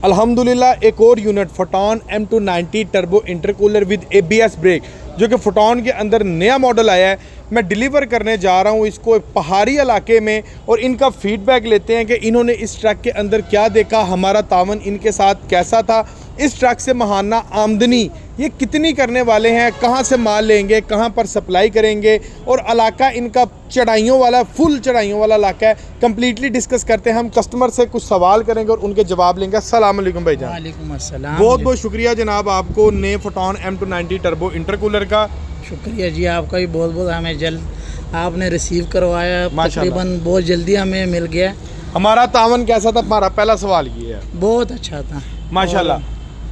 अल्हम्दुलिल्लाह एक और unit Foton M290 turbo intercooler with ABS brake जो कि फोटॉन के अंदर नया मॉडल आया है, मैं डिलीवर करने जा रहा हूँ इसको पहाड़ी इलाके में। और इनका फीडबैक लेते हैं कि इन्होंने इस ट्रक के अंदर क्या देखा, हमारा तावन इनके साथ कैसा था, इस ट्रक से माहाना आमदनी ये कितनी करने वाले हैं, कहाँ से माल लेंगे, कहाँ पर सप्लाई करेंगे, और इलाका इनका चढ़ाइयों वाला, फुल चढ़ाइयों वाला इलाका है। कंप्लीटली डिस्कस करते हैं, हम कस्टमर से कुछ सवाल करेंगे और उनके जवाब लेंगे। अस्सलाम वालेकुम भाईजान। वालेकुम अस्सलाम। बहुत बहुत शुक्रिया जनाब आपको नए फोटॉन M290 टर्बो इंटरकूलर का। शुक्रिया जी आपका भी बहुत बहुत, हमें जल्द आपने रिसीव करवाया, तकरीबन बहुत जल्दी हमें मिल गया। हमारा तावन कैसा था, हमारा पहला सवाल ये है। बहुत अच्छा था माशाल्लाह।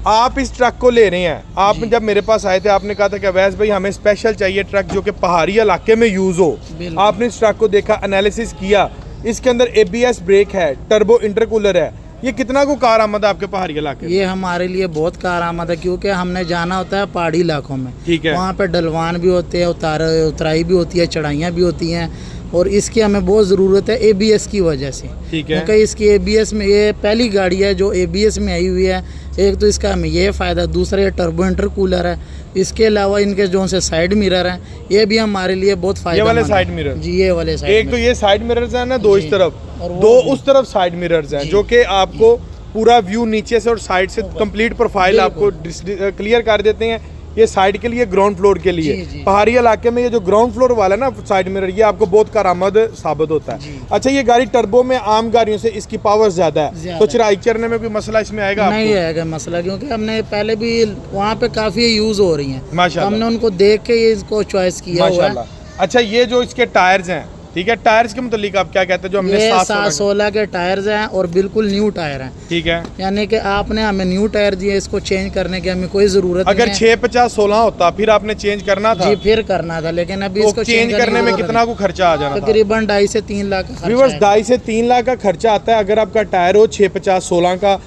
आप इस ट्रक को ले रहे हैं, आप जब मेरे पास आए थे आपने कहा था कि अवैस भाई हमें स्पेशल चाहिए ट्रक जो कि पहाड़ी इलाके में यूज़ हो। आपने इस ट्रक को देखा, एनालिसिस किया, इसके अंदर ABS ब्रेक है, टर्बो इंटरकूलर है, ये कितना को कारआमद है आपके पहाड़ी इलाके में? ये हमारे लिए बहुत कारआमद है क्योंकि हमने जाना होता है पहाड़ी इलाकों में। ठीक है। वहाँ पे ढलवान भी होते हैं, उतराई भी होती है, चढ़ाइयाँ भी होती हैं, और इसकी हमें बहुत ज़रूरत है ABS की वजह से। ठीक है। क्योंकि इसकी ABS में, ये पहली गाड़ी है जो ABS में आई हुई है। एक तो इसका हमें ये फ़ायदा, दूसरा ये टर्बो इंटरकूलर है। इसके अलावा इनके जो से साइड मिरर हैं ये भी हमारे लिए बहुत फ़ायदा। ये वाले साइड मिरर जी, ये वाले साइड, एक तो ये साइड मिरर्स हैं ना, दो इस तरफ और दो उस तरफ साइड मिरर्स हैं जो कि आपको पूरा व्यू नीचे से और साइड से कंप्लीट प्रोफाइल आपको क्लियर कर देते हैं। ये साइड के लिए, ग्राउंड फ्लोर के लिए। पहाड़ी इलाके में ये जो ग्राउंड फ्लोर वाला है ना साइड मिरर, ये आपको बहुत कारआमद साबित होता है। अच्छा, ये गाड़ी टर्बो में आम गाड़ियों से इसकी पावर ज्यादा है, तो चढ़ाई चढ़ने में कोई मसला इसमें आएगा? नहीं आएगा मसला, क्योंकि हमने पहले भी वहाँ पे काफी यूज हो रही हैं माशाल्लाह। हमने उनको देख के ये इसको चॉइस किया हुआ है। अच्छा, ये जो इसके टायर्स हैं, ठीक है, टायर्स के मुतालिक आप क्या कहते हैं? जो हमने 716 के टायर्स हैं और बिल्कुल न्यू टायर हैं। ठीक है, यानी कि आपने हमें न्यू टायर दिए, इसको चेंज करने की हमें कोई जरूरत अगर नहीं है। 650-16 होता फिर आपने चेंज करना था? जी, फिर करना था, लेकिन अभी तो इसको चेंज करने में कितना को खर्चा आ जाना? तकरीबन 2.5 से 3 लाख। 2.5 से 3 लाख का खर्चा आता है। अगर आपका टायर हो 650-16 का,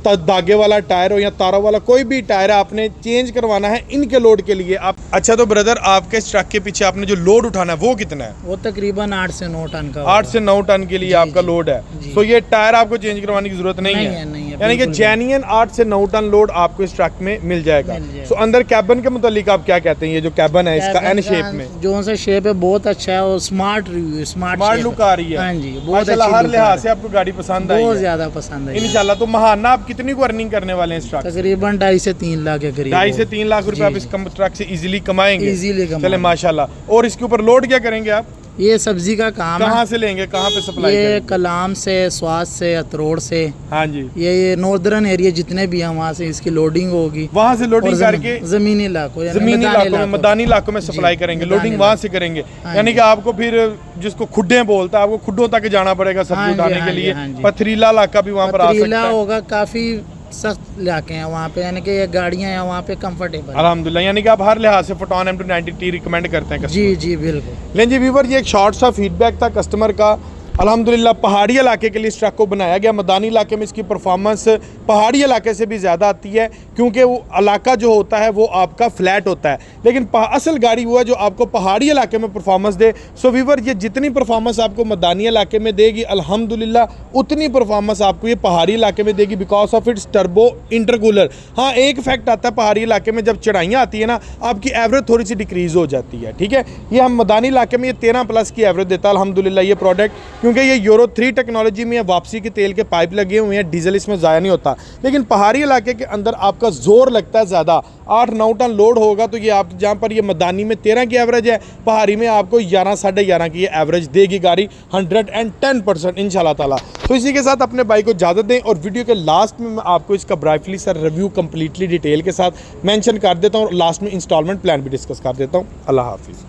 धागे वाला टायर हो या तारों वाला कोई भी टायर है, आपने चेंज करवाना है इनके लोड के लिए आप। अच्छा, तो ब्रदर आपके इस ट्रक के पीछे आपने जो लोड उठाना है वो कितना है? वो तकरीबन 8 से 9 टन का। 8 से 9 टन के लिए आपका लोड है, तो ये टायर आपको चेंज करवाने की जरूरत नहीं है। यानी कि जेन्युइन 8 से 9 टन लोड आपको इस ट्रक में मिल जाएगा। तो अंदर कैबिन के मुतालिक आप क्या कहते हैं? ये जो कैबिन है इसका एन शेप में, जो सा शेप है बहुत अच्छा है और स्मार्ट रिव्यू, स्मार्ट लुक आ रही है। हाँ जी, बहुत हर लिहाज से आपको गाड़ी पसंद आई? बहुत ज्यादा पसंद है इंशाल्लाह। तो महाना आप कितनी को अर्निंग करने वाले हैं इस ट्रक? तकरीबन 2.5 से 3 लाख के करीब। 2.5 से 3 लाख रुपए आप इस ट्रक से इजीली कमाएंगे। चले माशाल्लाह। और इसके ऊपर लोड क्या करेंगे आप? ये सब्जी का काम है। कहाँ से लेंगे, कहाँ पे सप्लाई? ये कलाम से, स्वाद से, अतरोड़ से। हाँ जी। ये नॉर्दर्न एरिया जितने भी हैं वहाँ से इसकी लोडिंग होगी। वहाँ से लोडिंग करके जमीनी इलाकों में, मैदानी इलाकों में सप्लाई करेंगे, लोडिंग वहाँ से करेंगे। यानी कि आपको फिर जिसको खुड्डे बोलता है, आपको खुड्डों तक जाना पड़ेगा सब्जी उठाने के लिए। पथरीला इलाका भी वहाँ पर आ सकता है, होगा, काफी सख्त इलाके हैं वहाँ पे, यानी कि ये गाड़ियाँ हैं वहाँ पे कंफर्टेबल। अल्हम्दुलिल्लाह। यानी कि आप हर लिहाज से फोटॉन M290 रिकमेंड करते हैं? जी जी बिल्कुल। लेकिन जी व्यूवर, ये एक शॉर्ट सा फीडबैक था कस्टमर का। अल्हम्दुलिल्लाह पहाड़ी इलाके के लिए इस ट्रक को बनाया गया। मैदानी इलाके में इसकी परफॉर्मेंस पहाड़ी इलाके से भी ज़्यादा आती है, क्योंकि वो इलाका जो होता है वो आपका फ्लैट होता है, लेकिन असल गाड़ी वो है जो आपको पहाड़ी इलाके में परफॉर्मेंस दे। सो व्यूवर, ये जितनी परफॉर्मेंस आपको मैदानी इलाके में देगी अल्हम्दुलिल्लाह उतनी परफॉर्मेंस आपको ये पहाड़ी इलाके में देगी, because of its turbo intercooler. हाँ, एक फैक्ट आता है पहाड़ी इलाके में, जब चढ़ाइयाँ आती है ना, आपकी एवरेज थोड़ी सी डिक्रीज हो जाती है। ठीक है, ये हम मैदानी इलाके में ये 13+ की एवरेज देता है अल्हम्दुलिल्लाह ये प्रोडक्ट, क्योंकि ये यूरो 3 टेक्नोलॉजी में वापसी के तेल के पाइप लगे हुए हैं, डीजल इसमें ज़ाया नहीं होता। लेकिन पहाड़ी इलाके के अंदर आपका जोर लगता है ज़्यादा। 8-9 टन लोड होगा तो ये आप जहाँ पर ये मैदानी में 13 की एवरेज है, पहाड़ी में आपको 11 साढ़े 11 की ये एवरेज देगी गाड़ी 110% इंशाल्लाह ताला। तो इसी के साथ अपने भाई को इजाज़त दें, और वीडियो के लास्ट में मैं आपको इसका brightly sir review completely detail के साथ मेंशन कर देता हूँ, और लास्ट में इंस्टॉलमेंट प्लान भी डिस्कस कर देता हूँ। अल्लाह हाफिज़।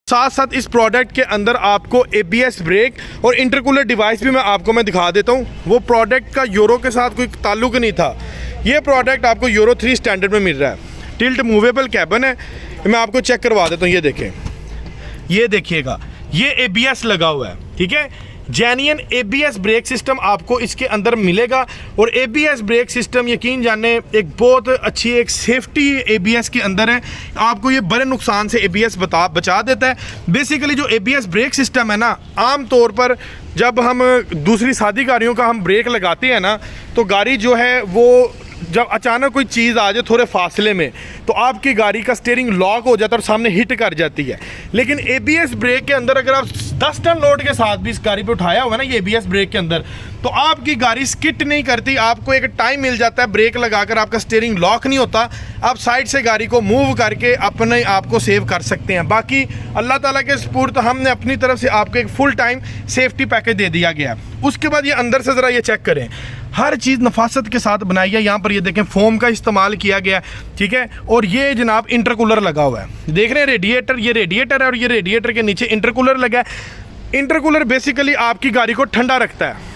साथ साथ इस प्रोडक्ट के अंदर आपको ABS ब्रेक और इंटरकूलर डिवाइस भी मैं दिखा देता हूँ। वो प्रोडक्ट का यूरो के साथ कोई ताल्लुक नहीं था, ये प्रोडक्ट आपको यूरो 3 स्टैंडर्ड में मिल रहा है। टिल्ट मूवेबल कैबिन है, मैं आपको चेक करवा देता हूँ। ये देखें, ये देखिएगा, ये ABS लगा हुआ है। ठीक है, जेन्युइन ABS ब्रेक सिस्टम आपको इसके अंदर मिलेगा, और ABS ब्रेक सिस्टम यकीन जाने एक बहुत अच्छी एक सेफ्टी ABS के अंदर है। आपको ये बड़े नुकसान से ABS बचा देता है। बेसिकली जो ABS ब्रेक सिस्टम है ना, आम तौर पर जब हम दूसरी सादी गाड़ियों का हम ब्रेक लगाते हैं ना, तो गाड़ी जो है वो जब अचानक कोई चीज़ आ जाए थोड़े फासले में, तो आपकी गाड़ी का स्टीयरिंग लॉक हो जाता है और सामने हिट कर जाती है। लेकिन ABS ब्रेक के अंदर अगर आप 10 टन लोड के साथ भी इस गाड़ी पे उठाया होगा ना ये ABS ब्रेक के अंदर, तो आपकी गाड़ी स्किट नहीं करती, आपको एक टाइम मिल जाता है ब्रेक लगाकर, आपका स्टीयरिंग लॉक नहीं होता, आप साइड से गाड़ी को मूव करके अपने आप को सेव कर सकते हैं। बाकी अल्लाह ताला के सुपुर्द हमने अपनी तरफ से आपको एक फुल टाइम सेफ्टी पैकेज दे दिया गया। उसके बाद ये अंदर से ज़रा ये चेक करें, हर चीज़ नफासत के साथ बनाई है। यहाँ पर ये देखें फोम का इस्तेमाल किया गया, ठीक है। और ये जनाब इंटरकूलर लगा हुआ है, देख रहे हैं रेडिएटर, ये रेडिएटर है और ये रेडिएटर के नीचे इंटरकूलर लगा है। इंटरकूलर बेसिकली आपकी गाड़ी को ठंडा रखता है।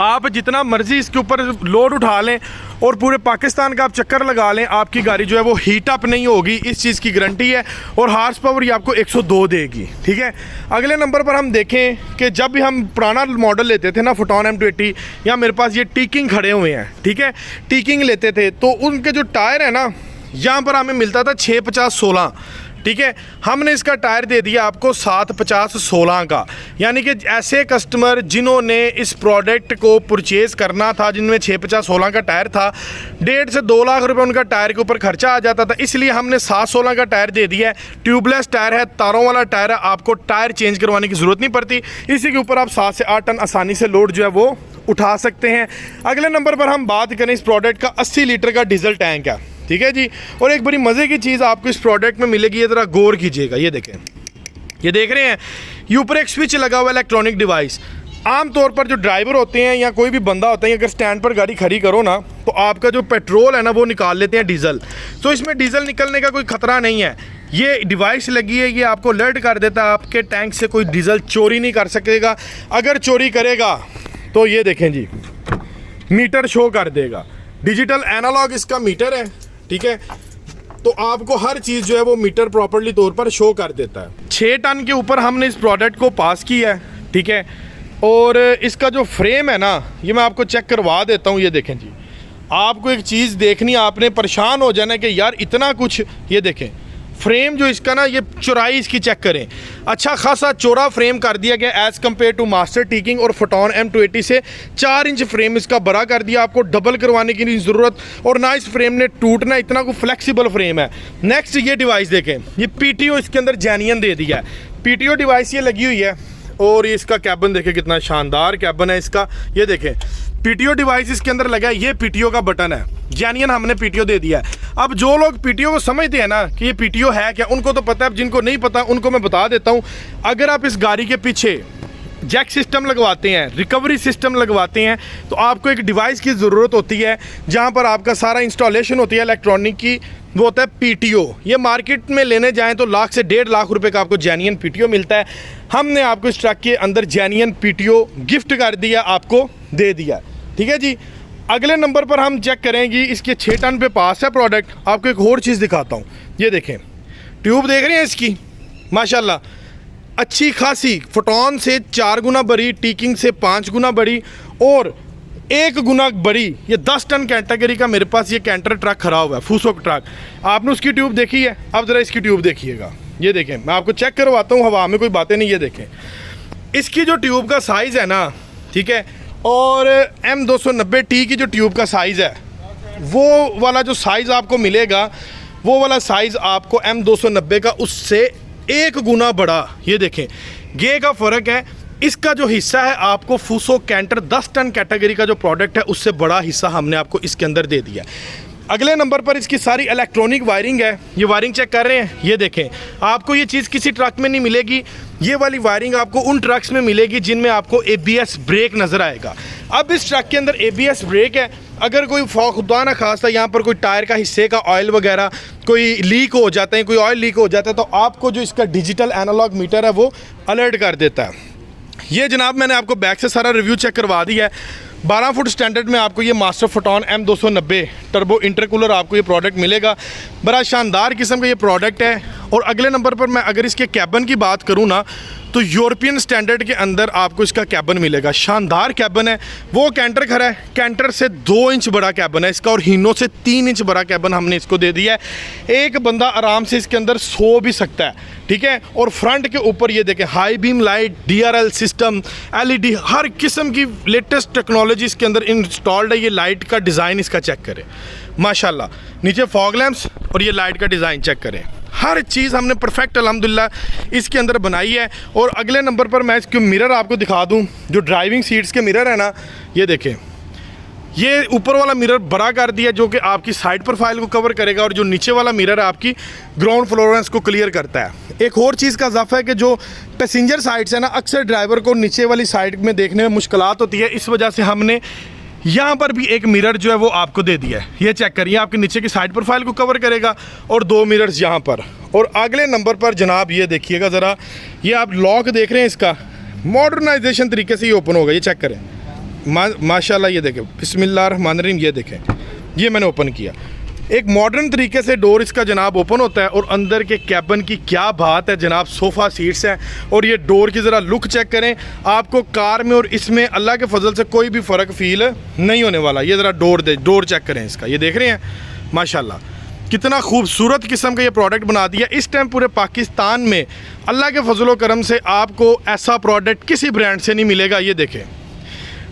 आप जितना मर्जी इसके ऊपर लोड उठा लें और पूरे पाकिस्तान का आप चक्कर लगा लें, आपकी गाड़ी जो है वो हीट अप नहीं होगी, इस चीज़ की गारंटी है। और हार्स पावर ये आपको 102 देगी, ठीक है। अगले नंबर पर हम देखें कि जब भी हम पुराना मॉडल लेते थे ना फोटॉन M280, या मेरे पास ये टीकिंग खड़े हुए हैं, ठीक है, टीकिंग लेते थे, तो उनके जो टायर है ना, यहाँ पर हमें मिलता था 650-16, ठीक है। हमने इसका टायर दे दिया आपको 750-16 का। यानी कि ऐसे कस्टमर जिन्होंने इस प्रोडक्ट को परचेज़ करना था, जिनमें 650-16 का टायर था, 1.5 से 2 लाख रुपए उनका टायर के ऊपर खर्चा आ जाता था, इसलिए हमने 716 का टायर दे दिया है। ट्यूबलेस टायर है, तारों वाला टायर है, आपको टायर चेंज करवाने की ज़रूरत नहीं पड़ती। इसी के ऊपर आप 7 से 8 टन आसानी से लोड जो है वो उठा सकते हैं। अगले नंबर पर हम बात करें इस प्रोडक्ट का 80 लीटर का डीजल टैंक है, ठीक है जी। और एक बड़ी मज़े की चीज़ आपको इस प्रोडक्ट में मिलेगी, ये ज़रा गौर कीजिएगा, ये देखें, ये देख रहे हैं, ये ऊपर एक स्विच लगा हुआ है, इलेक्ट्रॉनिक डिवाइस। आम तौर पर जो ड्राइवर होते हैं या कोई भी बंदा होता है, अगर स्टैंड पर गाड़ी खड़ी करो ना, तो आपका जो पेट्रोल है ना वो निकाल लेते हैं डीजल, तो इसमें डीजल निकलने का कोई ख़तरा नहीं है। ये डिवाइस लगी है, ये आपको अलर्ट कर देता है, आपके टैंक से कोई डीजल चोरी नहीं कर सकेगा। अगर चोरी करेगा तो ये देखें जी, मीटर शो कर देगा, डिजिटल एनालॉग इसका मीटर है, ठीक है। तो आपको हर चीज़ जो है वो मीटर प्रॉपर्ली तौर पर शो कर देता है। 6 टन के ऊपर हमने इस प्रोडक्ट को पास किया है, ठीक है। और इसका जो फ्रेम है ना, ये मैं आपको चेक करवा देता हूँ, ये देखें जी, आपको एक चीज़ देखनी, आपने परेशान हो जाना कि यार इतना कुछ। ये देखें फ्रेम जो इसका ना, ये चौड़ाई इसकी चेक करें, अच्छा खासा चौड़ा फ्रेम कर दिया गया एज़ कम्पेयर टू मास्टर टीकिंग और फोटॉन M280 से 4 इंच फ्रेम इसका बड़ा कर दिया। आपको डबल करवाने की नहीं ज़रूरत, और ना इस फ्रेम ने टूटना, इतना को फ्लेक्सिबल फ्रेम है। नेक्स्ट ये डिवाइस देखें, ये PTO इसके अंदर जेन्युइन दे दिया है, PTO डिवाइस ये लगी हुई है। और ये इसका कैबिन देखें, कितना शानदार कैबिन है इसका, ये देखें PTO डिवाइस इसके अंदर लगा है, ये PTO का बटन है, जेन्युइन हमने PTO दे दिया है। अब जो लोग PTO को समझते हैं ना कि ये PTO है क्या, उनको तो पता है, जिनको नहीं पता उनको मैं बता देता हूँ। अगर आप इस गाड़ी के पीछे जैक सिस्टम लगवाते हैं, रिकवरी सिस्टम लगवाते हैं, तो आपको एक डिवाइस की ज़रूरत होती है जहाँ पर आपका सारा इंस्टॉलेशन होती है इलेक्ट्रॉनिक की, वो होता है PTO। ये मार्केट में लेने जाएं तो लाख से 1.5 लाख रुपए का आपको जेन्युइन PTO मिलता है। हमने आपको इस ट्रक के अंदर जेन्युइन PTO गिफ्ट कर दिया, आपको दे दिया, ठीक है जी। अगले नंबर पर हम चेक करेंगे, इसके 6 टन पे पास है प्रोडक्ट। आपको एक और चीज़ दिखाता हूँ, ये देखें ट्यूब देख रहे हैं इसकी, माशाल्लाह अच्छी खासी, फोटॉन से 4 गुना बड़ी, टीकिंग से 5 गुना बड़ी और 1 गुना बड़ी। ये 10 टन कैटेगरी का मेरे पास ये कैंटर ट्रक खड़ा हुआ है, फूसो ट्रक। आपने उसकी ट्यूब देखी है, अब ज़रा इसकी ट्यूब देखिएगा, ये देखें, मैं आपको चेक करवाता हूँ, हवा में कोई बातें नहीं। ये देखें इसकी जो ट्यूब का साइज़ है ना, ठीक है, और M290T की जो ट्यूब का साइज़ है, वो वाला जो साइज़ आपको मिलेगा, वो वाला साइज़ आपको M290 का उससे 1 गुना बड़ा। ये देखें गे का फ़र्क है। इसका जो हिस्सा है आपको फूसो कैंटर 10 टन कैटेगरी का जो प्रोडक्ट है उससे बड़ा हिस्सा हमने आपको इसके अंदर दे दिया। अगले नंबर पर इसकी सारी इलेक्ट्रॉनिक वायरिंग है, ये वायरिंग चेक कर रहे हैं, ये देखें आपको ये चीज़ किसी ट्रक में नहीं मिलेगी। ये वाली वायरिंग आपको उन ट्रक्स में मिलेगी जिनमें आपको ABS ब्रेक नज़र आएगा। अब इस ट्रक के अंदर ABS ब्रेक है, अगर कोई खुदा ना खास्ता यहाँ पर कोई टायर का हिस्से का ऑयल वगैरह कोई लीक हो जाता है, कोई ऑयल लीक हो जाता है, तो आपको जो इसका डिजिटल एनालॉग मीटर है वो अलर्ट कर देता है। ये जनाब मैंने आपको बैक से सारा रिव्यू चेक करवा दिया है। 12 फुट स्टैंडर्ड में आपको ये master photon M290 turbo intercooler आपको ये प्रोडक्ट मिलेगा। बड़ा शानदार किस्म का ये प्रोडक्ट है और अगले नंबर पर मैं अगर इसके कैबिन की बात करूं ना, तो यूरोपियन स्टैंडर्ड के अंदर आपको इसका कैबिन मिलेगा। शानदार कैबिन है। वो कैंटर खड़ा है, कैंटर से 2 इंच बड़ा कैबिन है इसका, और हीनो से 3 इंच बड़ा कैबिन हमने इसको दे दिया है। एक बंदा आराम से इसके अंदर सो भी सकता है, ठीक है। और फ्रंट के ऊपर ये देखें, high beam light, DRL system, LED, हर किस्म की लेटेस्ट टेक्नोलॉजी इसके अंदर इंस्टॉल्ड है। ये लाइट का डिज़ाइन इसका चेक करें, माशाल्लाह। नीचे फॉग लैंप्स और ये लाइट का डिज़ाइन चेक करें, हर चीज़ हमने परफेक्ट अल्हम्दुलिल्लाह इसके अंदर बनाई है। और अगले नंबर पर मैं इसके मिरर आपको दिखा दूं, जो ड्राइविंग सीट्स के मिरर है ना, ये देखें, ये ऊपर वाला मिरर बड़ा कर दिया जो कि आपकी साइड प्रोफाइल को कवर करेगा, और जो नीचे वाला मिरर है आपकी ग्राउंड फ्लोरेंस को क्लियर करता है। एक और चीज़ का इजाफा है कि जो पैसेंजर साइड्स है ना, अक्सर ड्राइवर को नीचे वाली साइड में देखने में मुश्किलात होती है, इस वजह से हमने यहाँ पर भी एक मिरर जो है वो आपको दे दिया है। ये चेक करिए, आपके नीचे की साइड प्रोफाइल को कवर करेगा, और 2 मिरर्स यहाँ पर। और अगले नंबर पर जनाब ये देखिएगा ज़रा, ये आप लॉक देख रहे हैं, इसका मॉडर्नाइजेशन तरीके से ये ओपन होगा। ये चेक करें, माशाल्लाह। ये देखें, बिस्मिल्लाहिर्रहमानिर्रहीम, ये देखें, ये मैंने ओपन किया। एक मॉडर्न तरीके से डोर इसका जनाब ओपन होता है। और अंदर के कैबिन की क्या बात है जनाब, सोफ़ा सीट्स हैं, और ये डोर की ज़रा लुक चेक करें। आपको कार में और इसमें अल्लाह के फजल से कोई भी फ़र्क फील नहीं होने वाला। ये ज़रा डोर चेक करें इसका, ये देख रहे हैं, माशाल्लाह कितना खूबसूरत किस्म का ये प्रोडक्ट बना दिया। इस टाइम पूरे पाकिस्तान में अल्लाह के फजलो करम से आपको ऐसा प्रोडक्ट किसी ब्रांड से नहीं मिलेगा। ये देखें,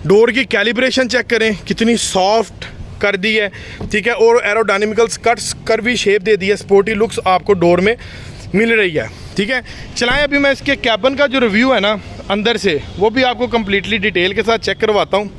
डोर की कैलिब्रेशन चेक करें, कितनी सॉफ्ट कर दी है, ठीक है। और एरोडायनेमिकल कट्स, कर्वी शेप दे दी है, स्पोर्टी लुक्स आपको डोर में मिल रही है, ठीक है। चलाएं, अभी मैं इसके कैबिन का जो रिव्यू है ना अंदर से, वो भी आपको कंप्लीटली डिटेल के साथ चेक करवाता हूँ।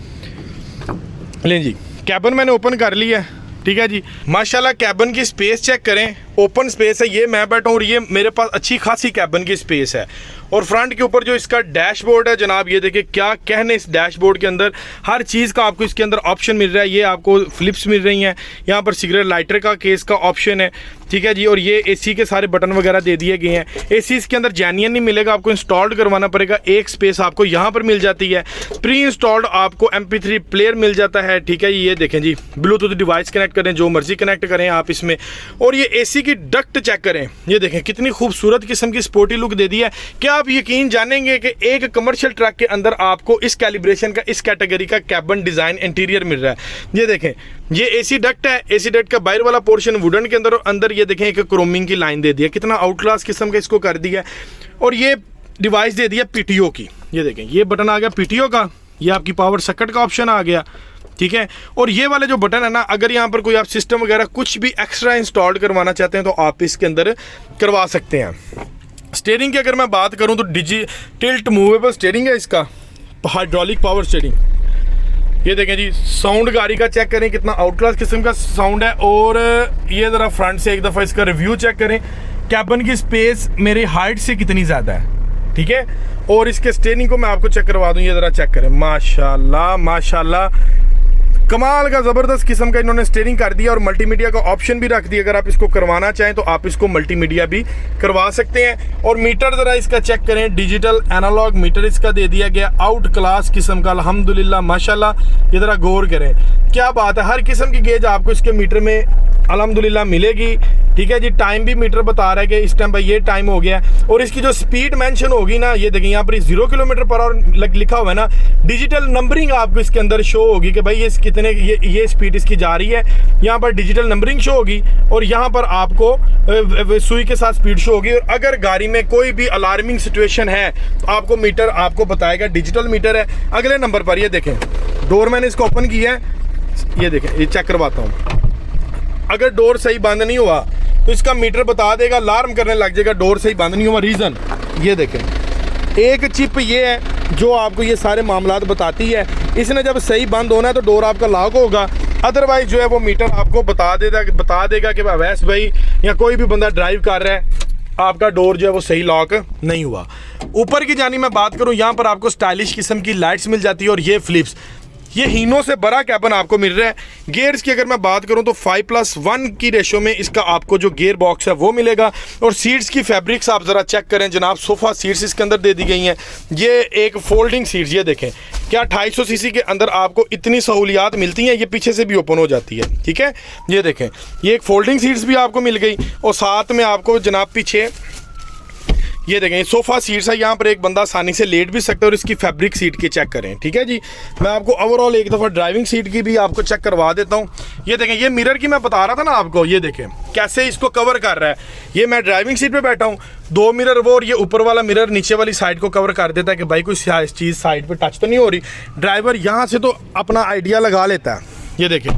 लें जी, कैबिन मैंने ओपन कर लिया है, ठीक है जी। माशाल्लाह कैबिन की स्पेस चेक करें, ओपन स्पेस है। ये मैं बैठा हूँ और ये मेरे पास अच्छी खासी कैबिन की स्पेस है। और फ्रंट के ऊपर जो इसका डैशबोर्ड है जनाब, ये देखिए क्या कहने, इस डैशबोर्ड के अंदर हर चीज़ का आपको इसके अंदर ऑप्शन मिल रहा है। ये आपको फ्लिप्स मिल रही हैं, यहाँ पर सिगरेट लाइटर का केस का ऑप्शन है, ठीक है जी। और ये AC के सारे बटन वगैरह दे दिए गए हैं। AC इसके अंदर जेन्युइन नहीं मिलेगा, आपको इंस्टॉल्ड करवाना पड़ेगा। एक स्पेस आपको यहाँ पर मिल जाती है, प्री इंस्टॉल्ड आपको MP3 प्लेयर मिल जाता है, ठीक है। ये देखें जी, ब्लूटूथ डिवाइस कनेक्ट करें, जो मर्जी कनेक्ट करें आप इसमें। और ये AC की डक्ट चेक करें, ये देखें कितनी खूबसूरत किस्म की स्पोर्टी लुक दे दी है। क्या आप यकीन जानेंगे कि एक कमर्शियल ट्रक के अंदर आपको इस कैलिब्रेशन का, इस कैटेगरी का कैबिन डिज़ाइन इंटीरियर मिल रहा है। ये देखें, ये AC डक्ट है, AC डक्ट का बाहर वाला पोर्शन वुडन के अंदर, और अंदर ये देखें एक क्रोमिंग की लाइन दे दी है, कितना आउट क्लास किस्म का इसको कर दिया है। और ये डिवाइस दे दिया PTO की, ये देखें, ये बटन आ गया PTO का, ये आपकी पावर सॉकेट का ऑप्शन आ गया, ठीक है। और ये वाले जो बटन है ना, अगर यहाँ पर कोई आप सिस्टम वगैरह कुछ भी एक्स्ट्रा इंस्टॉल करवाना चाहते हैं तो आप इसके अंदर करवा सकते हैं। स्टीयरिंग की अगर मैं बात करूँ तो टिल्ट मूवेबल स्टीयरिंग है इसका, हाइड्रोलिक पावर स्टीयरिंग। ये देखें जी, साउंड गाड़ी का चेक करें, कितना आउट क्लास किस्म का साउंड है। और ये ज़रा फ्रंट से एक दफ़ा इसका रिव्यू चेक करें, कैबिन की स्पेस मेरी हाइट से कितनी ज़्यादा है, ठीक है। और इसके स्टीयरिंग को मैं आपको चेक करवा दूँ, ये ज़रा चेक करें, माशाल्लाह माशाल्लाह कमाल का ज़बरदस्त किस्म का इन्होंने स्टीयरिंग कर दिया। और मल्टीमीडिया का ऑप्शन भी रख दिया, अगर आप इसको करवाना चाहें तो आप इसको मल्टीमीडिया भी करवा सकते हैं। और मीटर ज़रा इसका चेक करें, डिजिटल एनालॉग मीटर इसका दे दिया गया, आउट क्लास किस्म का, अल्हम्दुलिल्लाह माशाल्लाह। ये ज़रा गौर करें, क्या बात है, हर किस्म की गेज आपको इसके मीटर में अल्हम्दुलिल्लाह मिलेगी, ठीक है जी। टाइम भी मीटर बता रहा है कि इस टाइम भाई ये टाइम हो गया है। और इसकी जो स्पीड मेंशन होगी ना, ये देखिए यहाँ पर 0 किलोमीटर पर आवर लिखा हुआ है ना, डिजिटल नंबरिंग आपको इसके अंदर शो होगी कि भाई ये कितने ये स्पीड इसकी जा रही है। यहाँ पर डिजिटल नंबरिंग शो होगी, और यहाँ पर आपको सुई के साथ स्पीड शो होगी। और अगर गाड़ी में कोई भी अलार्मिंग सिचुएशन है तो आपको मीटर आपको बताएगा, डिजिटल मीटर है। अगले नंबर पर ये देखें, डोर मैंने इसको ओपन किया है, ये देखें, ये चेक करवाता हूँ। अगर डोर सही बंद नहीं हुआ तो इसका मीटर बता देगा, अलार्म करने लग जाएगा, डोर सही बंद नहीं हुआ। रीज़न ये देखें, एक चिप ये है जो आपको ये सारे मामलात बताती है। इसने जब सही बंद होना है तो डोर आपका लॉक होगा, अदरवाइज जो है वो मीटर आपको बता देगा कि वैस भाई या कोई भी बंदा ड्राइव कर रहा है, आपका डोर जो है वो सही लॉक नहीं हुआ। ऊपर की जानी मैं बात करूँ, यहाँ पर आपको स्टाइलिश किस्म की लाइट्स मिल जाती है। और ये फ्लिप्स, ये हीनो से बड़ा कैबन आपको मिल रहा है। गियर्स की अगर मैं बात करूं तो 5+1 की रेशो में इसका आपको जो गियर बॉक्स है वो मिलेगा। और सीट्स की फैब्रिक्स आप ज़रा चेक करें जनाब, सोफ़ा सीट्स इसके अंदर दे दी गई हैं। ये एक फोल्डिंग सीट्स, ये देखें क्या 250 सीसी के अंदर आपको इतनी सहूलियात मिलती हैं। ये पीछे से भी ओपन हो जाती है, ठीक है। ये देखें ये एक फोल्डिंग सीट्स भी आपको मिल गई और साथ में आपको जनाब पीछे ये देखें सोफ़ा सीट्स है, यहाँ पर एक बंदा आसानी से लेट भी सकता है। और इसकी फैब्रिक सीट की चेक करें, ठीक है जी। मैं आपको ओवरऑल एक दफ़ा ड्राइविंग सीट की भी आपको चेक करवा देता हूँ। ये देखें ये मिरर की मैं बता रहा था ना आपको, ये देखें कैसे इसको कवर कर रहा है। ये मैं ड्राइविंग सीट पे बैठा हूँ, 2 मिरर वो और ये ऊपर वाला मिरर नीचे वाली साइड को कवर कर देता है कि भाई कोई चीज़ साइड पर टच तो नहीं हो रही। ड्राइवर यहाँ से तो अपना आइडिया लगा लेता है। ये देखें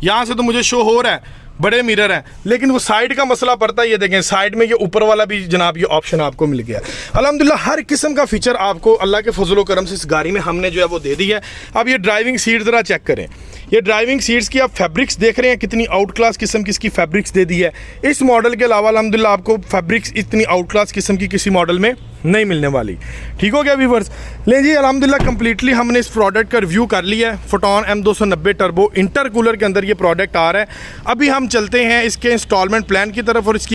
यहाँ से तो मुझे शो हो रहा है बड़े मिरर हैं, लेकिन वो साइड का मसला पड़ता है। ये देखें साइड में ये ऊपर वाला भी जनाब ये ऑप्शन आपको मिल गया। अल्हम्दुलिल्लाह हर किस्म का फीचर आपको अल्लाह के फजल व करम से इस गाड़ी में हमने जो है वो दे दी है। अब ये ड्राइविंग सीट ज़रा चेक करें, ये ड्राइविंग सीट्स की आप फैब्रिक्स देख रहे हैं कितनी आउट क्लास किस्म की इसकी फैब्रिक्स दे दी है। इस मॉडल के अलावा अल्हम्दुलिल्लाह आपको फैब्रिक्स इतनी आउट क्लास किस्म की किसी मॉडल में नहीं मिलने वाली। ठीक हो गया व्यूवर्स। लें जी अल्हम्दुलिल्लाह कंप्लीटली हमने इस प्रोडक्ट का रिव्यू कर लिया है। फोटोन M290 टर्बो इंटरकूलर के अंदर ये प्रोडक्ट आ रहा है। अभी हम चलते हैं इसके इंस्टॉलमेंट प्लान की तरफ और इसकी